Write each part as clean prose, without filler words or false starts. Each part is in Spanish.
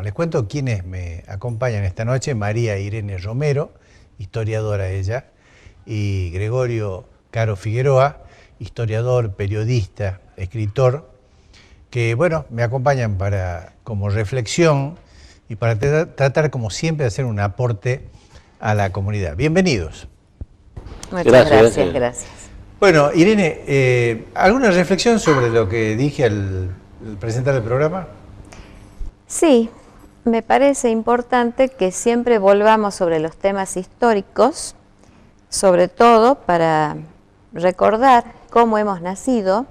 Les cuento quiénes me acompañan esta noche: María Irene Romero, historiadora ella, y Gregorio Caro Figueroa, historiador, periodista, escritor, que bueno, me acompañan como reflexión y para tratar como siempre de hacer un aporte a la comunidad. Bienvenidos. Muchas gracias. Bueno, Irene, ¿alguna reflexión sobre lo que dije al presentar el programa? Sí, me parece importante que siempre volvamos sobre los temas históricos, sobre todo para recordar cómo hemos nacido,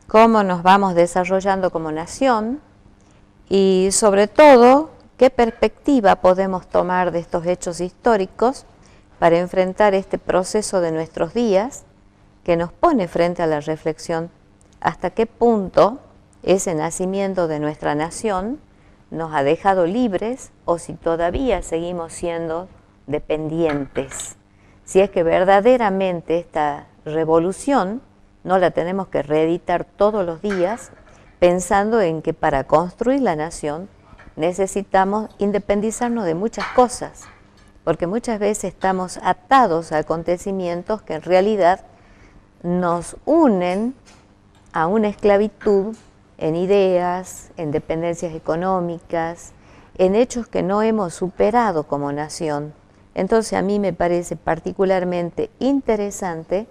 cómo nos vamos desarrollando como nación y sobre todo qué perspectiva podemos tomar de estos hechos históricos para enfrentar este proceso de nuestros días que nos pone frente a la reflexión hasta qué punto ese nacimiento de nuestra nación nos ha dejado libres o si todavía seguimos siendo dependientes. Si es que verdaderamente esta revolución no la tenemos que reeditar todos los días pensando en que para construir la nación necesitamos independizarnos de muchas cosas, porque muchas veces estamos atados a acontecimientos que en realidad nos unen a una esclavitud en ideas, en dependencias económicas, en hechos que no hemos superado como nación. Entonces a mí me parece particularmente interesante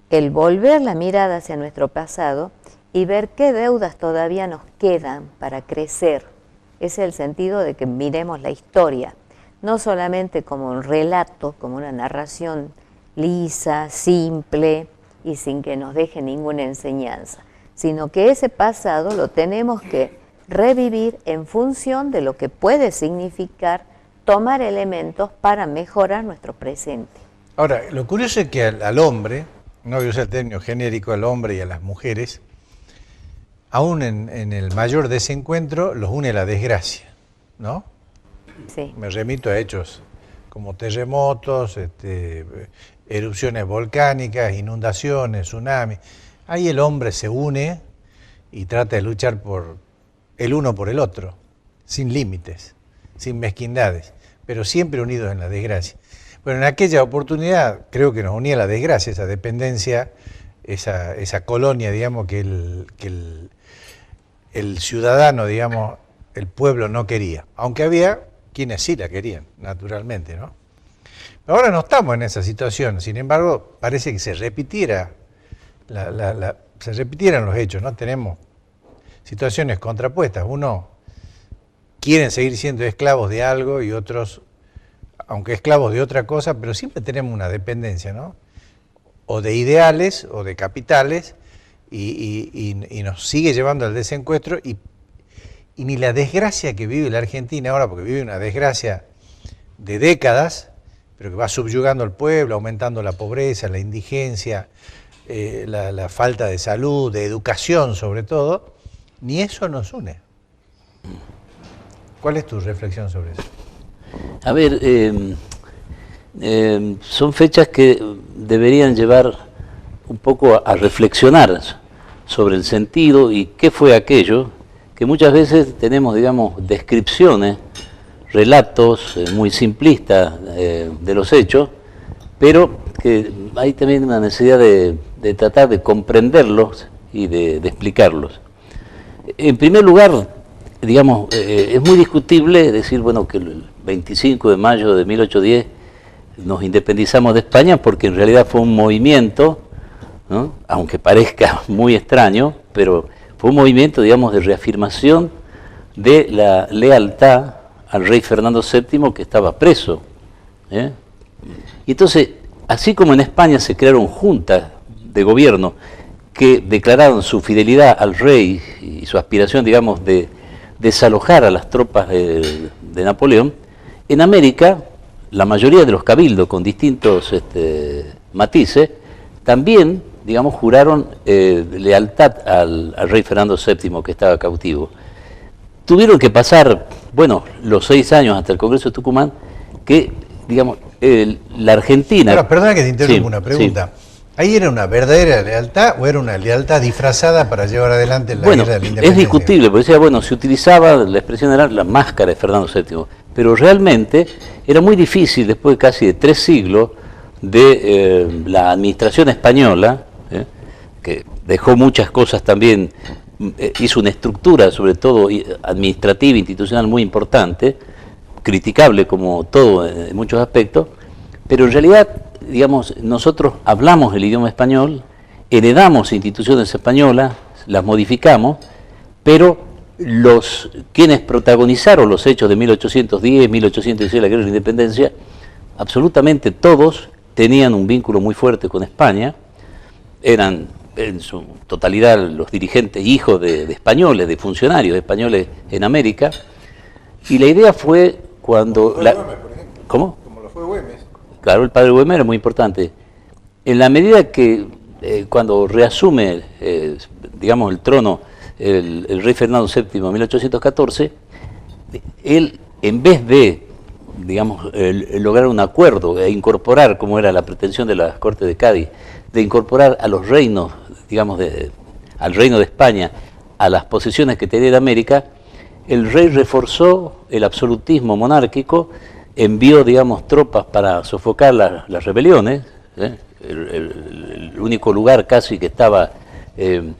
el volver la mirada hacia nuestro pasado y ver qué deudas todavía nos quedan para crecer. Ese es el sentido de que miremos la historia, no solamente como un relato, como una narración lisa, simple y sin que nos deje ninguna enseñanza, sino que ese pasado lo tenemos que revivir en función de lo que puede significar tomar elementos para mejorar nuestro presente. Ahora, lo curioso es que al hombre, no voy a usar el término genérico, al hombre y a las mujeres, aún en el mayor desencuentro los une la desgracia, ¿no? Sí. Me remito a hechos como terremotos, erupciones volcánicas, inundaciones, tsunamis. Ahí el hombre se une y trata de luchar por el uno por el otro, sin límites, sin mezquindades, pero siempre unidos en la desgracia. Bueno, en aquella oportunidad creo que nos unía la desgracia, esa dependencia, esa colonia, digamos, que el ciudadano, digamos, el pueblo no quería, aunque había quienes sí la querían, naturalmente, ¿no? Pero ahora no estamos en esa situación, sin embargo, parece que se repitieran los hechos, ¿no? Tenemos situaciones contrapuestas. Uno quieren seguir siendo esclavos de algo y otros, aunque esclavos de otra cosa, pero siempre tenemos una dependencia, ¿no? O de ideales o de capitales y nos sigue llevando al desencuentro y ni la desgracia que vive la Argentina ahora, porque vive una desgracia de décadas, pero que va subyugando al pueblo, aumentando la pobreza, la indigencia, la falta de salud, de educación sobre todo, ni eso nos une. ¿Cuál es tu reflexión sobre eso? A ver, son fechas que deberían llevar un poco a reflexionar sobre el sentido y qué fue aquello, que muchas veces tenemos, digamos, descripciones, relatos muy simplistas de los hechos, pero que hay también una necesidad de tratar de comprenderlos y de explicarlos. En primer lugar, digamos, es muy discutible decir, bueno, que el 25 de mayo de 1810 nos independizamos de España porque en realidad fue un movimiento, ¿no? Aunque parezca muy extraño, pero fue un movimiento, digamos, de reafirmación de la lealtad al rey Fernando VII que estaba preso. Y entonces, así como en España se crearon juntas de gobierno que declararon su fidelidad al rey y su aspiración, digamos, de desalojar a las tropas de Napoleón, en América la mayoría de los cabildos con distintos matices también, digamos, juraron lealtad al rey Fernando VII que estaba cautivo. Tuvieron que pasar, bueno, los 6 años hasta el Congreso de Tucumán, que, digamos, la Argentina... Pero, perdona que te interrumpa una pregunta. Sí. ¿Ahí era una verdadera lealtad o era una lealtad disfrazada para llevar adelante la Bueno, guerra de la independencia? es discutible, porque decía, bueno, se utilizaba, la expresión era la máscara de Fernando VII, pero realmente era muy difícil, después de casi de 3 siglos, de la administración española, que dejó muchas cosas también, hizo una estructura, sobre todo administrativa, institucional, muy importante, criticable como todo en muchos aspectos, pero en realidad, digamos, nosotros hablamos el idioma español, heredamos instituciones españolas, las modificamos, pero quienes protagonizaron los hechos de 1810, 1816, la guerra de la independencia, absolutamente todos tenían un vínculo muy fuerte con España, eran en su totalidad los dirigentes hijos de españoles, de funcionarios españoles en América, y la idea fue cuando... Güemes, por ejemplo. ¿Cómo? Como lo fue Güemes. Claro, el padre Güemes era muy importante. En la medida que cuando reasume, digamos, el trono el rey Fernando VII en 1814, él, en vez de, digamos, lograr un acuerdo e incorporar, como era la pretensión de la Corte de Cádiz, de incorporar a los reinos, digamos, al reino de España, a las posesiones que tenía de América, el rey reforzó el absolutismo monárquico, envió, digamos, tropas para sofocar las rebeliones, el único lugar casi que estaba en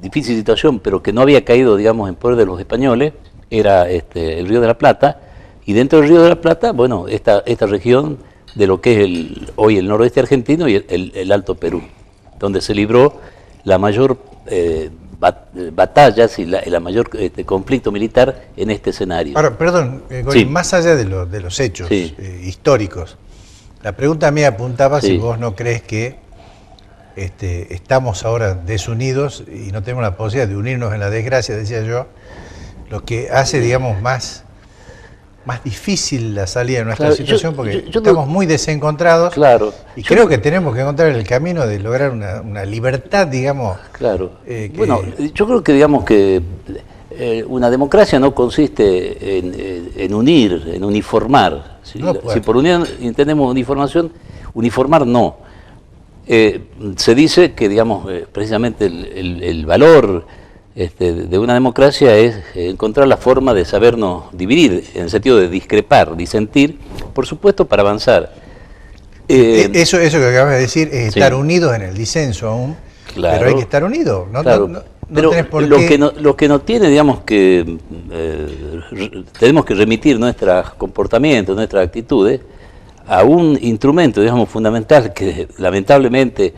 difícil situación, pero que no había caído, digamos, en poder de los españoles, era el Río de la Plata, y dentro del Río de la Plata, bueno, esta región de lo que es hoy el noroeste argentino y el Alto Perú, donde se libró la mayor batallas y la mayor conflicto militar en este escenario. Ahora, perdón, Gori, más allá de los hechos históricos, la pregunta mía apuntaba si vos no crees que estamos ahora desunidos y no tenemos la posibilidad de unirnos en la desgracia, decía yo, lo que hace, digamos, más difícil la salida de nuestra situación, porque estamos muy desencontrados, y creo que tenemos que encontrar el camino de lograr una libertad, digamos. Claro. Bueno, yo creo que, digamos, que una democracia no consiste en unir, en uniformar. Si por unión entendemos uniformación, uniformar no. Se dice que, digamos, precisamente el valor de una democracia es encontrar la forma de sabernos dividir, en el sentido de discrepar, disentir, por supuesto, para avanzar. Eso que acabas de decir es estar unidos en el disenso aún, pero hay que estar unidos. Pero lo que no tiene, digamos, que tenemos que remitir nuestros comportamientos, nuestras actitudes a un instrumento, digamos, fundamental que lamentablemente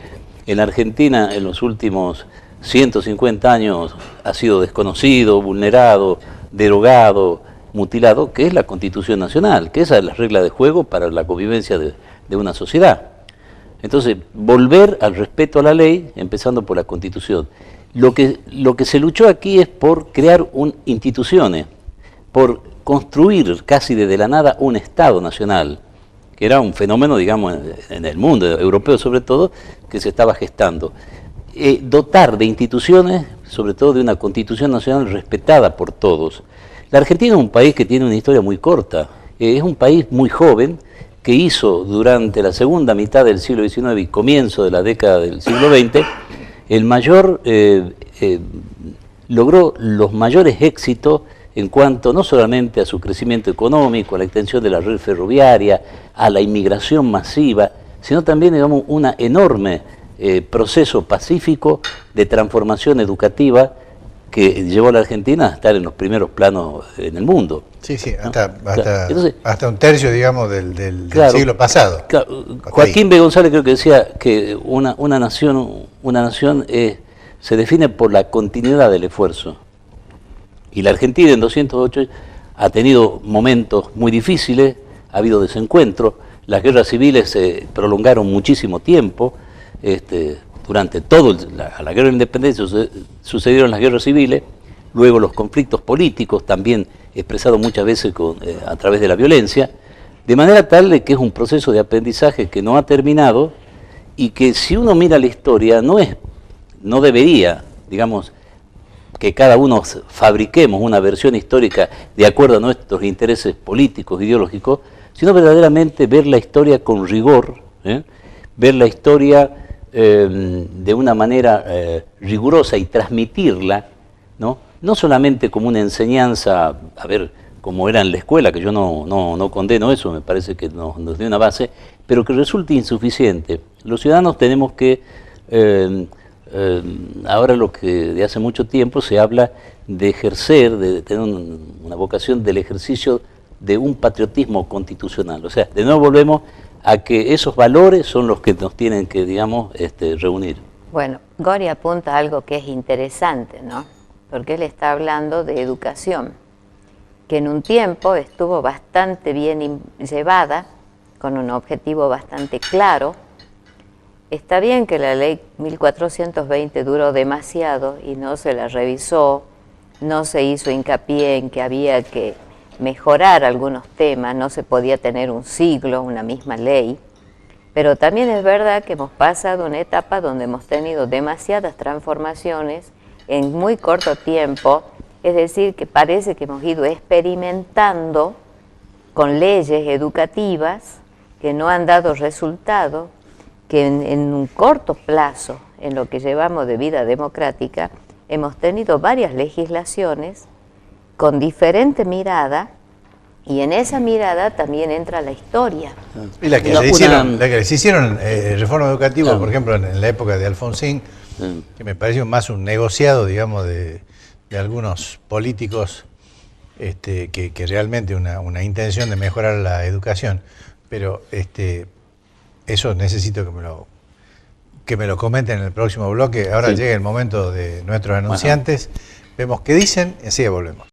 en Argentina en los últimos 150 años ha sido desconocido, vulnerado, derogado, mutilado, que es la Constitución Nacional, que esa es la regla de juego para la convivencia de una sociedad. Entonces, volver al respeto a la ley, empezando por la Constitución. Lo que se luchó aquí es por crear instituciones, por construir casi desde la nada un Estado nacional, que era un fenómeno, digamos, en el mundo europeo sobre todo, que se estaba gestando. Dotar de instituciones, sobre todo de una Constitución Nacional respetada por todos. La Argentina es un país que tiene una historia muy corta, es un país muy joven, que hizo durante la segunda mitad del siglo XIX y comienzo de la década del siglo XX, logró los mayores éxitos en cuanto no solamente a su crecimiento económico, a la extensión de la red ferroviaria, a la inmigración masiva, sino también, digamos, una enorme proceso pacífico de transformación educativa que llevó a la Argentina a estar en los primeros planos en el mundo. Sí, hasta un tercio, digamos, del siglo pasado. Joaquín B. González creo que decía que una nación se define por la continuidad del esfuerzo. Y la Argentina en 208 ha tenido momentos muy difíciles, ha habido desencuentros, las guerras civiles se prolongaron muchísimo tiempo, durante la guerra de la independencia sucedieron las guerras civiles, luego los conflictos políticos, también expresados muchas veces a través de la violencia, de manera tal de que es un proceso de aprendizaje que no ha terminado y que si uno mira la historia no debería, digamos, que cada uno fabriquemos una versión histórica de acuerdo a nuestros intereses políticos, ideológicos, sino verdaderamente ver la historia con rigor, ver la historia de una manera rigurosa y transmitirla, ¿no? No solamente como una enseñanza, a ver, como era en la escuela, que yo no condeno eso, me parece que nos dio una base, pero que resulte insuficiente. Los ciudadanos tenemos que, ahora lo que de hace mucho tiempo se habla de ejercer, de tener una vocación del ejercicio de un patriotismo constitucional. O sea, de nuevo volvemos a que esos valores son los que nos tienen que, digamos, reunir. Bueno, Gori apunta a algo que es interesante, ¿no? Porque él está hablando de educación, que en un tiempo estuvo bastante bien llevada, con un objetivo bastante claro. Está bien que la ley 1420 duró demasiado y no se la revisó, no se hizo hincapié en que había que mejorar algunos temas, no se podía tener un siglo, una misma ley, pero también es verdad que hemos pasado una etapa donde hemos tenido demasiadas transformaciones en muy corto tiempo, es decir, que parece que hemos ido experimentando con leyes educativas que no han dado resultado, que en un corto plazo, en lo que llevamos de vida democrática, hemos tenido varias legislaciones con diferente mirada, y en esa mirada también entra la historia. Y la que se hicieron reforma educativa, por ejemplo, en la época de Alfonsín, que me pareció más un negociado, digamos, de algunos políticos que realmente una intención de mejorar la educación. Pero eso necesito que me lo comenten en el próximo bloque. Ahora llega el momento de nuestros anunciantes. Vemos qué dicen y así volvemos.